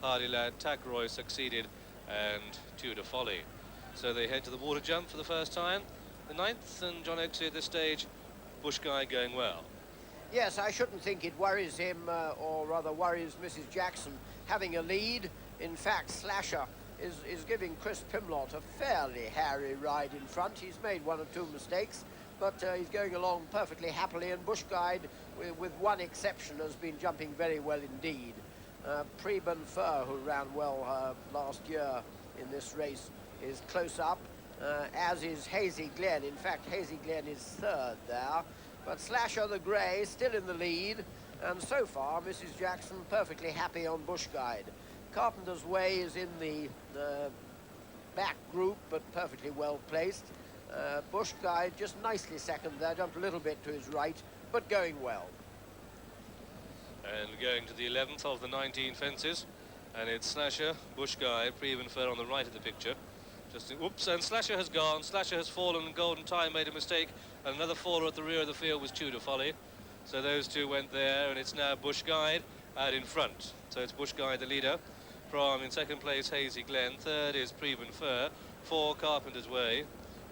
Hardy Lad, Tackroy succeeded, and Tudor Folly. So they head to the water jump for the first time. The 9th, and John Oaksey at this stage, Bush Guide going well. Yes, I shouldn't think it worries him, or rather worries Mrs. Jackson, having a lead. In fact, Slasher is giving Chris Pimlott a fairly hairy ride in front. He's made 1 or 2 mistakes, but he's going along perfectly happily, and Bush Guide, with one exception, has been jumping very well indeed. Preben Fur, who ran well last year in this race, is close up, as is Hazy Glen. In fact, Hazy Glen is 3rd there. But Slasher the Grey still in the lead, and so far Mrs. Jackson perfectly happy on Bush Guide. Carpenter's Way is in the back group, but perfectly well placed. Bush Guide just nicely second there, jumped a little bit to his right, but going well. And going to the 11th of the 19 fences, and it's Slasher, Bush Guide, Preben Fur on the right of the picture. Whoops, and Slasher has gone, Slasher has fallen, and Golden Tie made a mistake, and another faller at the rear of the field was Tudor Folly. So those two went there, and it's now Bush Guide out in front. So it's Bush Guide the leader, from in 2nd place Hazy Glen, 3rd is Preben Fur, 4 Carpenter's Way,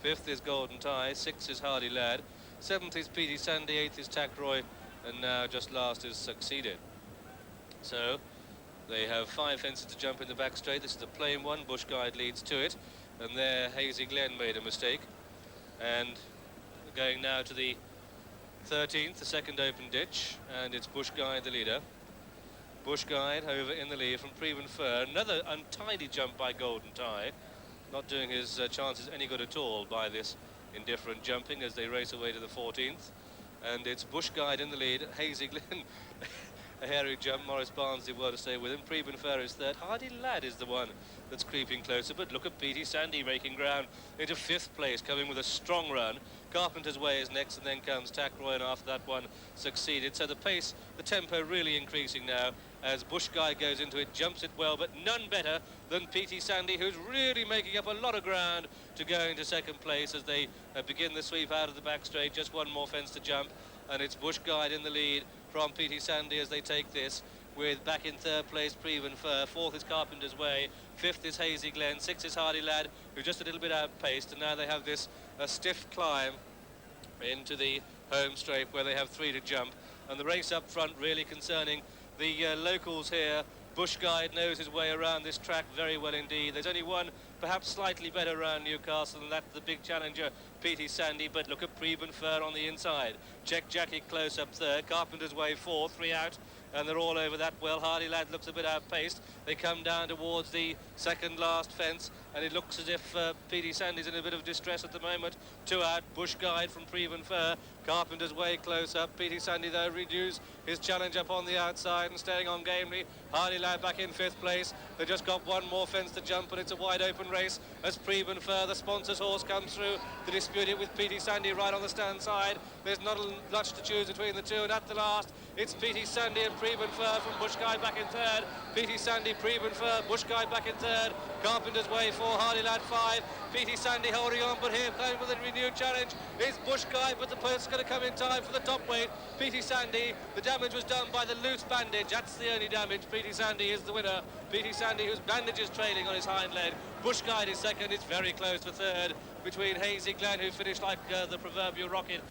5th is Golden Tie, 6th is Hardy Lad, 7th is Peaty Sandy, 8th is Tackroy, and now just last is Succeeded. So they have 5 fences to jump in the back straight. This is the plain one, Bush Guide leads to it. And there Hazy Glen made a mistake, and going now to the 13th, the 2nd open ditch, and it's Bush Guide the leader. Bush Guide over in the lead from Preben Fur. Another untidy jump by Golden Tie, not doing his chances any good at all by this indifferent jumping as they race away to the 14th. And it's Bush Guide in the lead, Hazy Glen a hairy jump, Morris Barnsley were to stay with him. Preben Fur is 3rd. Hardy Lad is the one that's creeping closer, but look at Peaty Sandy making ground into 5th place, coming with a strong run. Carpenter's Way is next, and then comes Tackroy, and after that one Succeeded. So the pace, the tempo really increasing now as Bush Guide goes into it, jumps it well, but none better than Peaty Sandy, who's really making up a lot of ground to go into 2nd place as they begin the sweep out of the back straight. Just one more fence to jump, and it's Bush Guide in the lead from Peaty Sandy as they take this, with back in 3rd place Preben Fur, 4th is Carpenter's Way, 5th is Hazy Glen, 6th is Hardy Lad, who's just a little bit outpaced, and now they have this stiff climb into the home straight where they have 3 to jump, and the race up front really concerning the locals here. Bush Guide knows his way around this track very well indeed. There's only one perhaps slightly better around Newcastle, and that's the big challenger Peaty Sandy, but look at Preben Fur on the inside. Check Jackie close up 3rd, Carpenter's Way 4, 3 out, and they're all over that well. Hardy Lad looks a bit outpaced. They come down towards the 2nd last fence, and it looks as if Peaty Sandy's in a bit of distress at the moment. 2 out, Bush Guide from Preben Fur, Carpenter's Way close up. Peaty Sandy though renews his challenge up on the outside and staying on gamely. Hardy Lad back in 5th place. They just got one more fence to jump, and it's a wide open race as Preben Fur, the sponsor's horse, comes through to dispute it with Peaty Sandy right on the stand side. There's not much to choose between the two, and at the last it's Peaty Sandy and Preben Fur from Bush Guide back in 3rd. Peaty Sandy, Preben Fur, Bush Guide back in 3rd. Carpenter's Way 4, Hardy Lad 5. Peaty Sandy holding on, but here playing with a renewed challenge is Bush Guide, but the person's going to come in time for the top weight. Peaty Sandy, the damage was done by the loose bandage. That's the only damage. Peaty Sandy is the winner. Peaty Sandy, whose bandage is trailing on his hind leg. Bush Guide is 2nd. It's very close for 3rd between Hazy Glen, who finished like the proverbial rocket.